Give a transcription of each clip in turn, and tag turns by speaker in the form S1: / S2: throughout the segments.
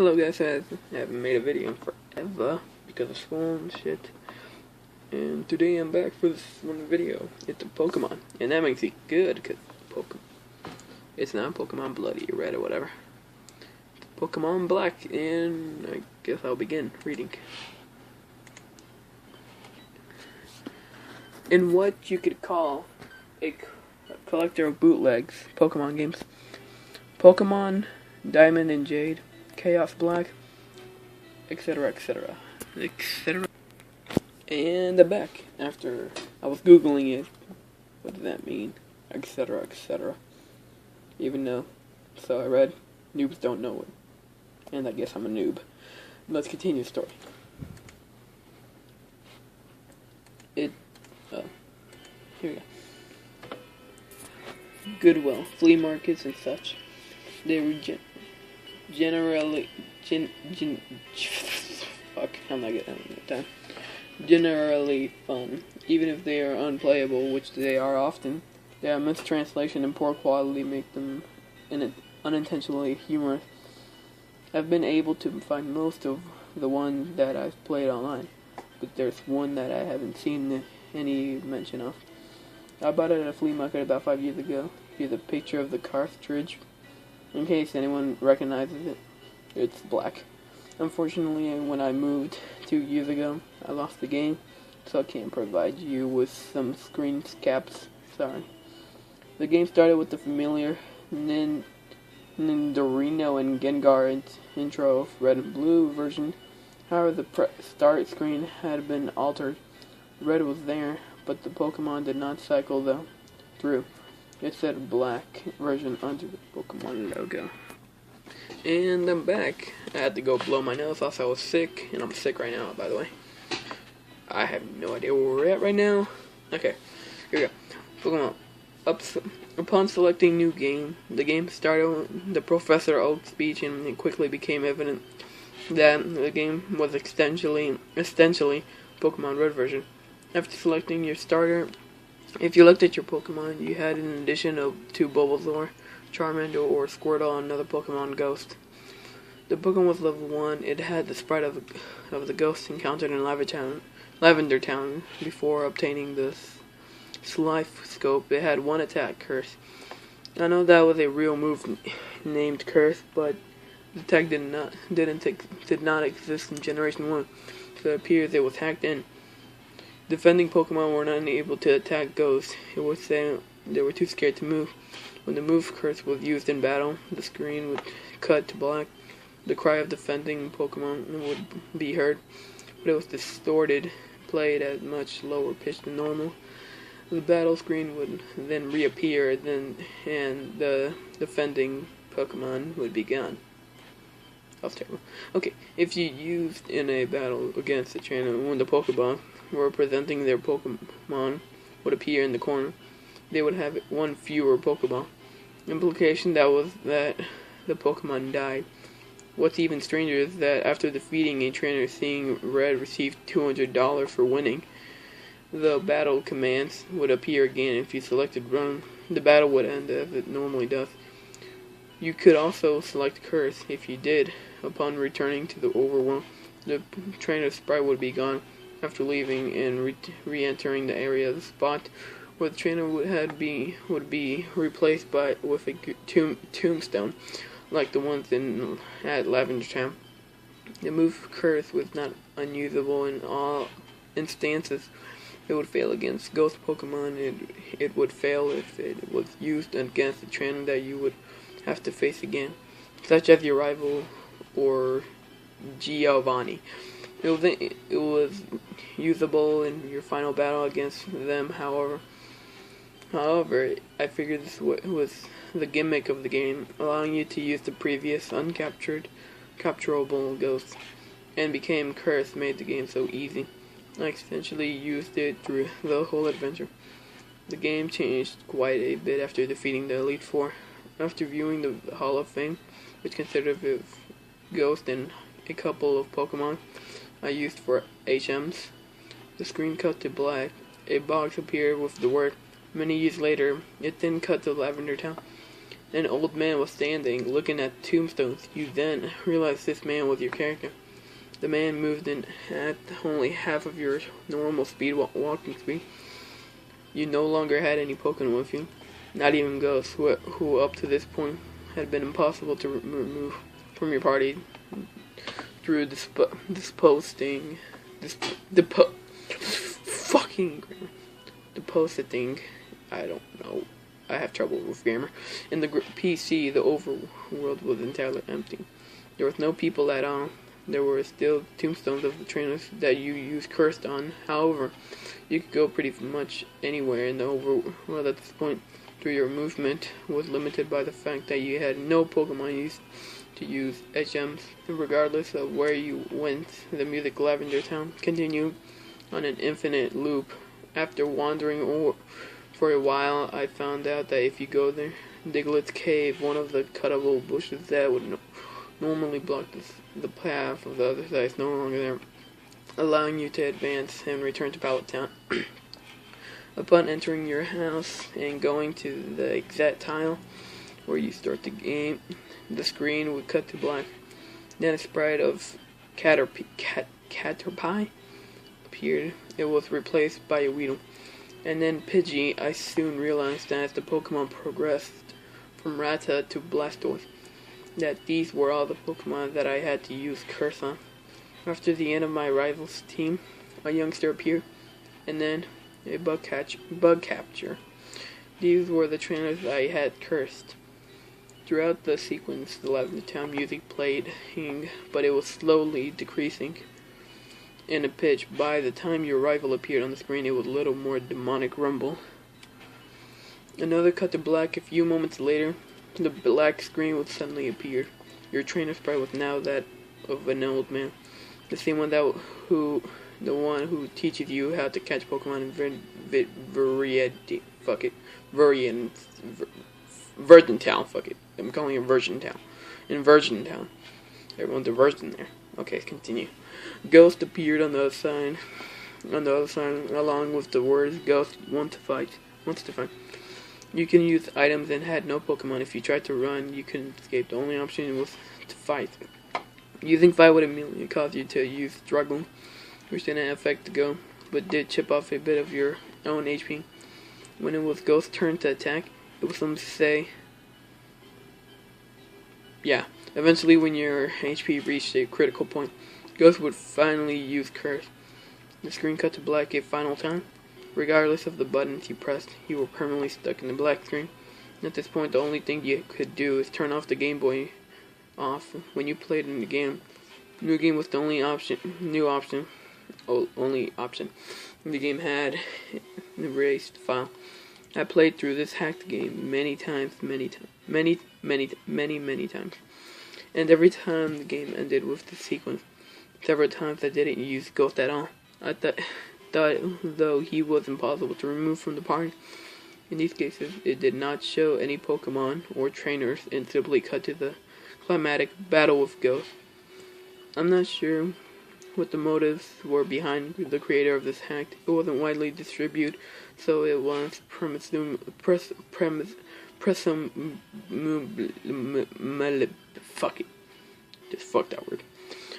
S1: Hello guys, I haven't made a video in forever because of school and shit. And today I'm back for this one video. It's a Pokemon. And that makes it good because it's not Pokemon Bloody or Red or whatever. It's Pokemon Black, and I guess I'll begin reading. In what you could call a collector of bootlegs Pokemon games, Pokemon Diamond and Jade, Chaos Black, etc., etc., etc. And I'm back after I was googling it. What does that mean? Etc., etc. Even though, so I read, noobs don't know it, and I guess I'm a noob. Let's continue the story. Here we go. Goodwill, flea markets, and such. They were generally fun, even if they are unplayable, which they are often. Their mistranslation and poor quality make them unintentionally humorous. I've been able to find most of the ones that I've played online, but there's one that I haven't seen any mention of. I bought it at a flea market about 5 years ago. Here's a picture of the cartridge, in case anyone recognizes it. It's black. Unfortunately, when I moved 2 years ago, I lost the game, so I can't provide you with some screen caps. Sorry. The game started with the familiar Nidorino and Gengar intro of Red and Blue version. However, the start screen had been altered. Red was there, but the Pokemon did not cycle through. It said Black version under the Pokemon logo. And I'm back. I had to go blow my nose off. I was sick, and I'm sick right now, by the way. I have no idea where we're at right now. Okay, here we go. Pokemon. Upon selecting new game, the game started the Professor Oak speech, and it quickly became evident that the game was essentially Pokemon Red version. After selecting your starter, if you looked at your Pokemon, you had an addition to Bulbasaur, Charmander, or Squirtle, and another Pokemon Ghost. The Pokemon was level 1. It had the sprite of the ghost encountered in Lavender Town before obtaining the Life Scope. It had one attack, Curse. I know that was a real move named Curse, but the attack did not exist in Generation 1, so it appears it was hacked in. Defending Pokemon were not able to attack Ghosts. It was saying they were too scared to move. When the move Curse was used in battle, the screen would cut to black. The cry of defending Pokemon would be heard, but it was distorted, played at much lower pitch than normal. The battle screen would then reappear, and the defending Pokemon would be gone. That was terrible. Okay, if you used in a battle against a trainer, when the Pokemon were presenting their Pokemon would appear in the corner, they would have one fewer Pokeball. Implication that the Pokemon died. What's even stranger is that after defeating a trainer, seeing Red received $200 for winning. The battle commands would appear again. If you selected Run, the battle would end as it normally does. You could also select Curse. If you did, upon returning to the overworld, the trainer's sprite would be gone. After leaving and re-entering the area of the spot where the trainer would be replaced with a tombstone, like the ones at Lavender Town. The move Curse was not unusable in all instances. It would fail against Ghost Pokemon. It would fail if it was used against a trainer that you would have to face again, such as your rival or Giovanni. It was usable in your final battle against them, however, I figured this was the gimmick of the game, allowing you to use the previous capturable ghosts, and became Curse made the game so easy. I essentially used it through the whole adventure. The game changed quite a bit after defeating the Elite Four. After viewing the Hall of Fame, which consisted of Ghost and a couple of Pokemon I used for HMs, the screen cut to black. A box appeared with the word. Many years later, it then cut to Lavender Town. An old man was standing, looking at tombstones. You then realized this man was your character. The man moved in at only half of your normal walking speed. You no longer had any Pokemon with you, not even ghosts, who up to this point had been impossible to remove from your party through deposting I don't know. I have trouble with grammar. In the PC, the overworld was entirely empty. There was no people at all. There were still tombstones of the trainers that you used cursed on. However, you could go pretty much anywhere in the overworld at this point. Through your movement was limited by the fact that you had no Pokemon used to use HMs. Regardless of where you went, the music Lavender Town continued on an infinite loop. After wandering for a while, I found out that if you go there, Diglett's Cave, one of the cuttable bushes that would normally block the path of the other side, is no longer there, allowing you to advance and return to Pallet Town. Upon entering your house and going to the exact tile where you start the game, the screen would cut to black. Then a sprite of Caterpie appeared. It was replaced by a Weedle. And then Pidgey. I soon realized that as the Pokemon progressed from Rattata to Blastoise, that these were all the Pokemon that I had to use Curse on. After the end of my rival's team, a youngster appeared, and then a bug capture. These were the trainers I had cursed. Throughout the sequence, the Lavender Town music played, but it was slowly decreasing in a pitch. By the time your rival appeared on the screen, it was a little more demonic rumble. Another cut to black. A few moments later, the black screen would suddenly appear. Your trainer sprite was now that of an old man, the same one who teaches you how to catch Pokemon in Virgin Town. Fuck it. I'm calling it Virgin Town. In Virgin Town. Everyone's a virgin there. Okay, continue. Ghost appeared on the other side, along with the words "Ghost wants to fight." You can use items and had no Pokemon. If you tried to run, you couldn't escape. The only option was to fight. Using fight would immediately cause you to use struggle, which didn't affect the go, but did chip off a bit of your own HP. When it was Ghost's turn to attack, it was something to say. Yeah, eventually when your HP reached a critical point, Ghost would finally use Curse. The screen cut to black a final time. Regardless of the buttons you pressed, you were permanently stuck in the black screen. At this point, the only thing you could do is turn off the Game Boy off. When you played in the game, New Game was the only option. The game had erased file. I played through this hacked game many times. And every time the game ended with the sequence, several times I didn't use Ghost at all. I thought though he was impossible to remove from the party. In these cases, it did not show any Pokemon or trainers and simply cut to the climatic battle with Ghost. I'm not sure what the motives were behind the creator of this hack. It wasn't widely distributed, so it was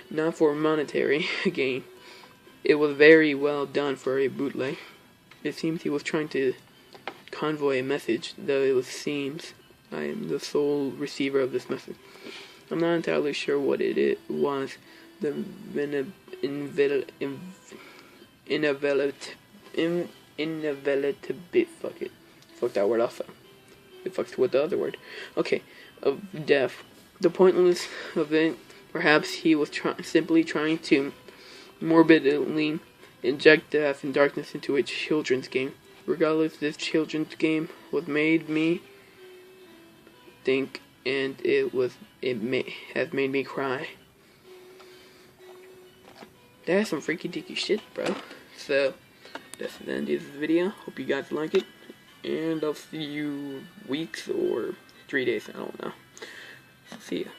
S1: not for monetary gain. It was very well done for a bootleg. It seems he was trying to convey a message, though it seems I am the sole receiver of this message. I'm not entirely sure what it was. The fuck that word off. It fucks with the other word. Okay, of death. The pointless of it. Perhaps he was simply trying to morbidly inject death and darkness into a children's game. Regardless, this children's game was made me think, and has made me cry. That's some freaky deaky shit, bro. So that's the end of this video. Hope you guys like it, and I'll see you weeks or 3 days. I don't know. See ya.